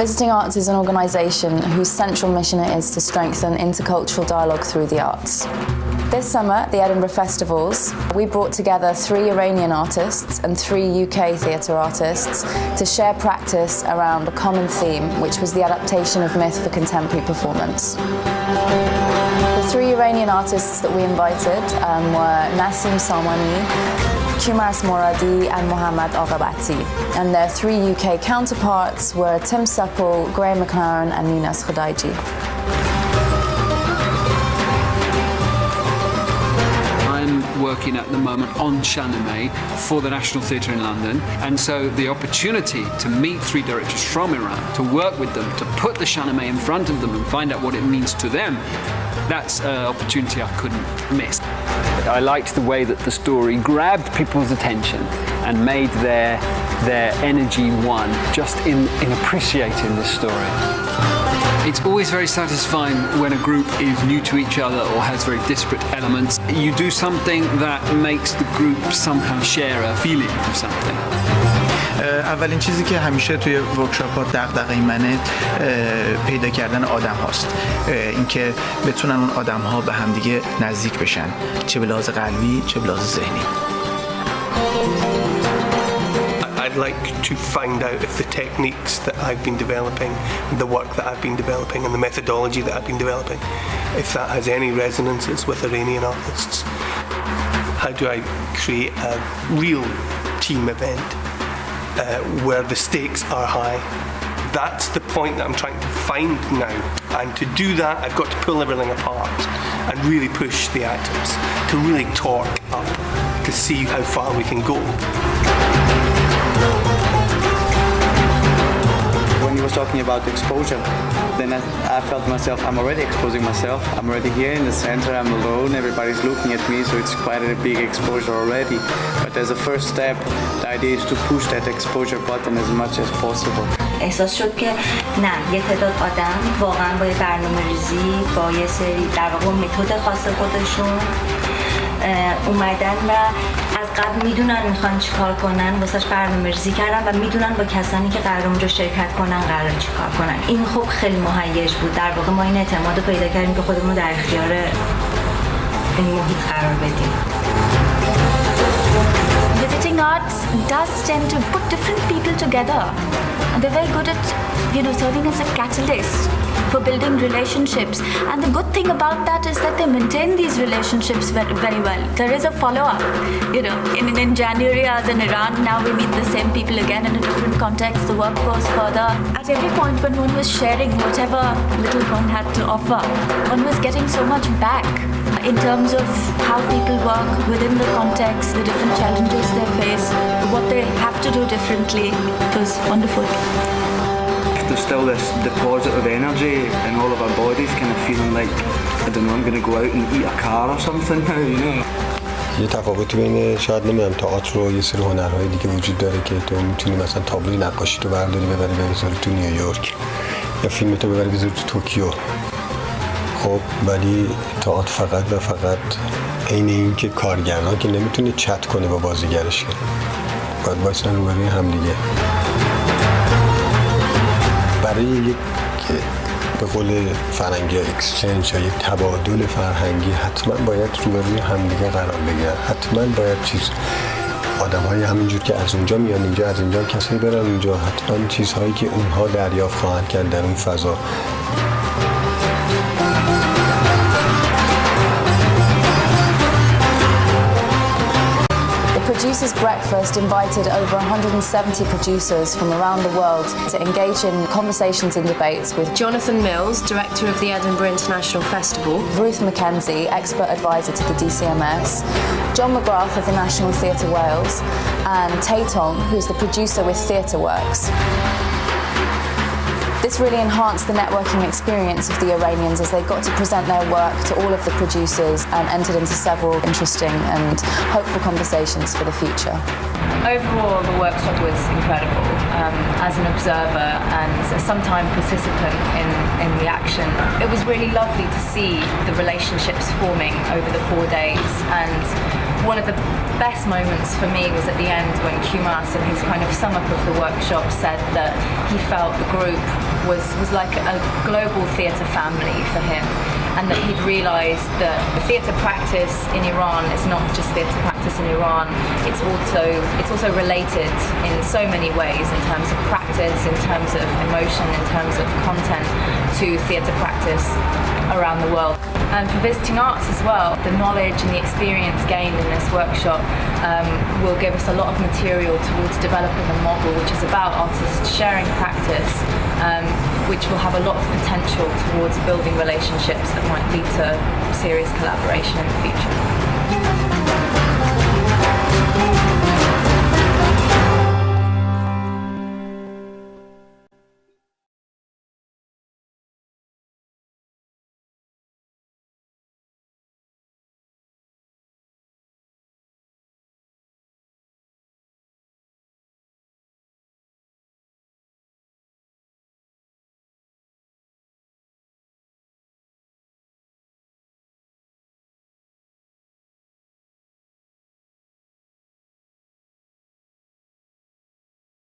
Visiting Arts is an organisation whose central mission it is to strengthen intercultural dialogue through the arts. This summer at the Edinburgh Festivals, we brought together 3 Iranian artists and 3 UK theatre artists to share practice around a common theme, which was the adaptation of myth for contemporary performance. The 3 Iranian artists that we invited were Nasim Salmani, Kiomars Moradi and Mohammad Aqabati. And their 3 UK counterparts were Tim Supple, Graham McLaren and Ninas Khodaiji. Working at the moment on Shahnameh for the National Theatre in London, and so the opportunity to meet 3 directors from Iran, to work with them, to put the Shahnameh in front of them and find out what it means to them, that's an opportunity I couldn't miss. I liked the way that the story grabbed people's attention and made their energy one just in appreciating this story. It's always very satisfying when a group is new to each other or has very disparate elements. You do something that makes the group somehow share a feeling of something. اولین چیزی که همیشه توی ورکشاپ‌ها دغدغه منه پیدا کردن آدم هاست، اینکه بتونن اون آدم‌ها به همدیگه نزدیک بشن، چه به لحاظ قلبی چه به لحاظ ذهنی. I'd like to find out if the techniques that I've been developing, the work that I've been developing and the methodology that I've been developing, if that has any resonances with Iranian artists. How do I create a real team event where the stakes are high? That's the point that I'm trying to find now. And to do that, I've got to pull everything apart and really push the actors to really torque up to see how far we can go. When he was talking about exposure, then I felt myself, I'm already exposing myself. I'm already here in the center, I'm alone, everybody's looking at me, so it's quite a big exposure already. But as a first step, the idea is to push that exposure button as much as possible. احساس شد که نه، یه تعداد آدم واقعا با یه برنامه‌ریزی، با یه سری در واقع متد خاص خودشون اومدن و از قبل میدونن میخوان چیکار کنن، واسش برنامه‌ریزی کردن و میدونن با کسانی که قرار اونجا شرکت کنن قرار چیکار کنن. این خب خیلی مهیج بود. در واقع ما این اعتماد رو پیدا کردیم که خودمون در اختیار این محیط قرار بدیم. Visiting arts does tend to put different people together. They're very good at, serving as a catalyst for building relationships. And the good thing about that is that they maintain these relationships very, very well. There is a follow-up. In January as in Iran, now we meet the same people again in a different context. The work goes further. At every point when one was sharing whatever little one had to offer, one was getting so much back in terms of how people work within the context, the different challenges they face, what they have to do differently. It was wonderful. There's still this deposit of energy in all of our bodies, kind of feeling like, I don't know, I'm going to go out and eat a car or something now, یه تفاوتی بین شاید نمیدونم تئاتر و یه سری هنرهای دیگه وجود داره که تو میتونی مثلا تابلوی نقاشی تو برداری ببری بذاری تو نیویورک یا فیلمتو ببری بذاری تو توکیو. خب ولی تئاتر فقط و فقط عین این که کارگردان که نمیتونه چت کنه با بازیگرش، باید وایسن روبروی هم دیگه. برای یک به قول فرنگی اکسچنج یا یک تبادل فرهنگی حتما باید روبروی همدیگه قرار بگیرن، حتما باید آدم‌های همینجور که از اونجا میان اینجا، از اینجا کسایی برن اونجا، حتما چیزهایی که اونها دریافت خواهند کرد در اون فضا. Producers Breakfast invited over 170 producers from around the world to engage in conversations and debates with Jonathan Mills, director of the Edinburgh International Festival, Ruth Mackenzie, expert advisor to the DCMS, John McGrath of the National Theatre Wales, and Tay Tong, who's the producer with Theatre Works. This really enhanced the networking experience of the Iranians as they got to present their work to all of the producers and entered into several interesting and hopeful conversations for the future. Overall, the workshop was incredible. As an observer and a sometime participant in the action, it was really lovely to see the relationships forming over the 4 days, and one of the best moments for me was at the end when Kumas, in his kind of sum up of the workshop, said that he felt the group was like a global theatre family for him, and that he'd realised that theatre practice in Iran is not just theatre practice in Iran, it's also related in so many ways, in terms of practice, in terms of emotion, in terms of content, to theatre practice around the world. And for Visiting Arts as well, the knowledge and the experience gained in this workshop will give us a lot of material towards developing a model which is about artists sharing practice, which will have a lot of potential towards building relationships that might lead to serious collaboration in the future.